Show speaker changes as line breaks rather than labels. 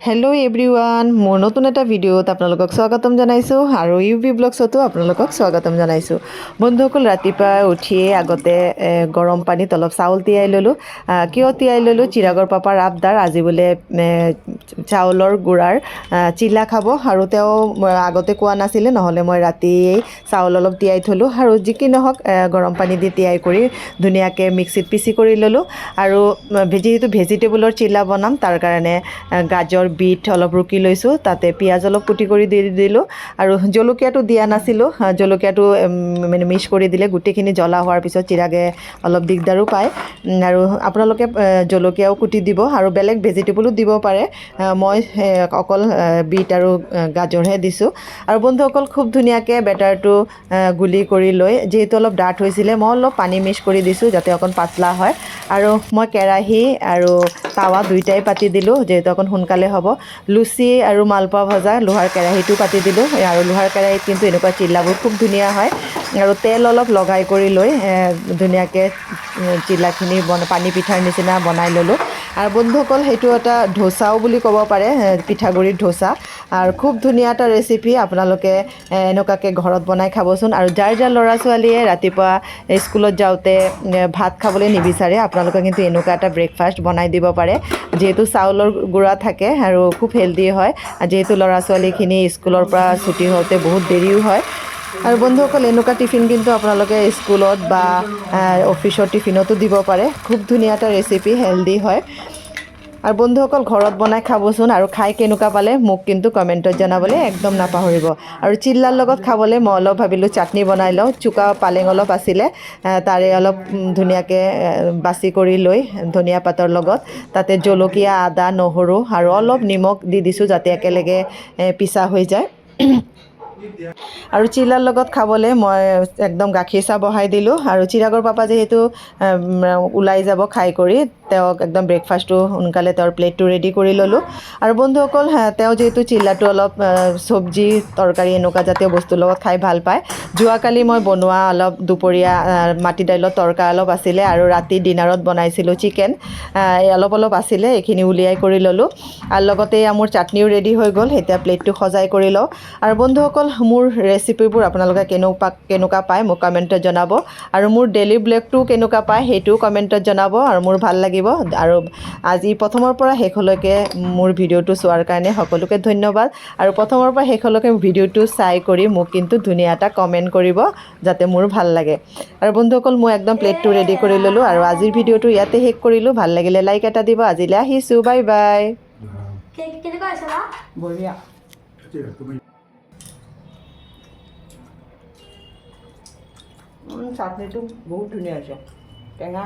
Hello' everyone, মোৰ নতুন এটা ভিডিঅ'ত আপোনালোকক স্বাগতম জনাইছোঁ আৰু ইউভি ব্লগছতো আপোনালোকক স্বাগতম জনাইছোঁ। বন্ধুসকল, ৰাতিপুৱা উঠিয়ে আগতে গৰম পানীত অলপ চাউল তিয়াই ল'লোঁ। কিয় তিয়াই ল'লোঁ? চিৰাগৰ পাপাৰ আবদাৰ, আজি বোলে চাউলৰ গুড়াৰ চিলা খাব আৰু তেওঁ আগতে কোৱা নাছিলে, নহ'লে মই ৰাতিয়েই চাউল অলপ তিয়াই থ'লোঁ আৰু যি কি নহওক গৰম পানী দি তিয়াই কৰি ধুনীয়াকৈ মিক্সিত পিচি কৰি ল'লোঁ। আৰু যিহেতু ভেজিটেবলৰ চিলা বনাম, তাৰ কাৰণে গাজৰ বিট অলপ ৰুকি লৈছোঁ, তাতে পিঁয়াজ অলপ কুটি কৰি দি দিলোঁ আৰু জলকীয়াটো দিয়া নাছিলোঁ। জলকীয়াটো মানে মিক্স কৰি দিলে গোটেইখিনি জ্বলা হোৱাৰ পিছত চিৰাগে অলপ দিগদাৰো পায়। আৰু আপোনালোকে জলকীয়াও কুটি দিব আৰু বেলেগ ভেজিটেবলো দিব পাৰে। মই অকল বিট আৰু গাজৰহে দিছোঁ। আৰু বন্ধুসকল, খুব ধুনীয়াকৈ বেটাৰটো গুলি কৰি লৈ, যিহেতু অলপ ডাঠ হৈছিলে, মই অলপ পানী মিক্স কৰি দিছোঁ যাতে অকণ পাতলা হয়। আৰু মই কেৰাহী আৰু টাৱা দুইটাই পাতি দিলোঁ, যিহেতু অকণ সোনকালে হ'ব। লুচি আৰু মালপোৱা ভজা লোহাৰ কেৰাহীটো পাতি দিলোঁ, আৰু লোহাৰ কেৰাহীত কিন্তু এনেকুৱা চিল্লাবোৰ খুব ধুনীয়া হয়। আৰু তেল অলপ লগাই কৰি লৈ ধুনীয়াকৈ চিল্লাখিনি পানী পিঠাৰ নিচিনা বনাই ল'লোঁ। আৰু বন্ধুসকল, সেইটো এটা ধোচাও বুলি ক'ব পাৰে, পিঠাগুড়িৰ ধোচা। আৰু খুব ধুনীয়া এটা ৰেচিপি, আপোনালোকে এনেকুৱাকৈ ঘৰত বনাই খাবচোন। আৰু যাৰ ল'ৰা ছোৱালীয়ে ৰাতিপুৱা স্কুলত যাওঁতে ভাত খাবলৈ নিবিচাৰে, আপোনালোকে কিন্তু এনেকুৱা এটা ব্ৰেকফাষ্ট বনাই দিব পাৰে, যিহেতু চাউলৰ গুড়া থাকে আৰু খুব হেল্ডি হয়, যিহেতু ল'ৰা ছোৱালীখিনি স্কুলৰ পৰা ছুটি হওঁতে বহুত দেৰিও হয়। আৰু বন্ধুসকল, এনেকুৱা টিফিন কিন্তু আপোনালোকে স্কুলত বা অফিচৰ টিফিনতো দিব পাৰে। খুব ধুনীয়া এটা ৰেচিপি, হেল্ডি হয়। আৰু বন্ধুসকল, ঘৰত বনাই খাবচোন, আৰু খাই কেনেকুৱা পালে মোক কিন্তু কমেণ্টত জনাবলৈ একদম নাপাহৰিব। আৰু চিল্লাৰ লগত খাবলৈ মই অলপ ভাবিলোঁ চাটনি বনাই লওঁ। চুকা পালেং অলপ আছিলে, তাৰে অলপ ধুনীয়াকৈ বাছি কৰি লৈ ধনিয়া পাতৰ লগত তাতে জলকীয়া, আদা, নহৰু আৰু অলপ নিমখ দি দিছোঁ, যাতে একেলগে পিছা হৈ যায়। আৰু চিলাৰ লগত খাবলৈ মই একদম গাখীৰ চাহ বহাই দিলোঁ। আৰু চিৰাগৰ পাপা যিহেতু ওলাই যাব খাই কৰি, তেওঁক একদম ব্ৰেকফাষ্টটো সোনকালে তেওঁৰ প্লেটটো ৰেডি কৰি ল'লোঁ। আৰু বন্ধুসকল, তেওঁ যিহেতু চিল্লাটো অলপ চব্জি তৰকাৰী এনেকুৱা জাতীয় বস্তুৰ লগত খাই ভাল পায়, যোৱাকালি মই বনোৱা অলপ দুপৰীয়া মাটি দাইলৰ তৰকা অলপ আছিলে, আৰু ৰাতি ডিনাৰত বনাইছিলোঁ চিকেন, অলপ আছিলে, এইখিনি উলিয়াই কৰি ল'লোঁ। আৰু লগতে মোৰ চাটনিও ৰেডি হৈ গ'ল। এতিয়া প্লেটটো সজাই কৰি লওঁ। আৰু বন্ধুসকল, মোৰ ৰেচিপিবোৰ আপোনালোকে কেনেকুৱা পায় মোক কমেণ্টত জনাব, আৰু মোৰ ডেইলি ব্লগটো কেনেকুৱা পায় সেইটোও কমেণ্টত জনাব, আৰু মোৰ ভাল লাগিব। আৰু আজি প্ৰথমৰ পৰা শেষলৈকে মোৰ ভিডিঅ'টো চোৱাৰ কাৰণে সকলোকে ধন্যবাদ। আৰু প্ৰথমৰ পৰা শেষলৈকে ভিডিঅ'টো চাই কৰি মোক কিন্তু ধুনীয়া এটা কমেণ্ট কৰিব, যাতে মোৰ ভাল লাগে। আৰু বন্ধুসকল, মই একদম প্লেটটো ৰেডি কৰি ল'লোঁ, আৰু আজিৰ ভিডিঅ'টো ইয়াতে শেষ কৰিলোঁ। ভাল লাগিলে লাইক এটা দিব। আজিলৈ আহিছোঁ, বাই বাই। বঢ়িয়া। চাটনিটো বহুত ধুনীয়া হৈছে, টেঙা।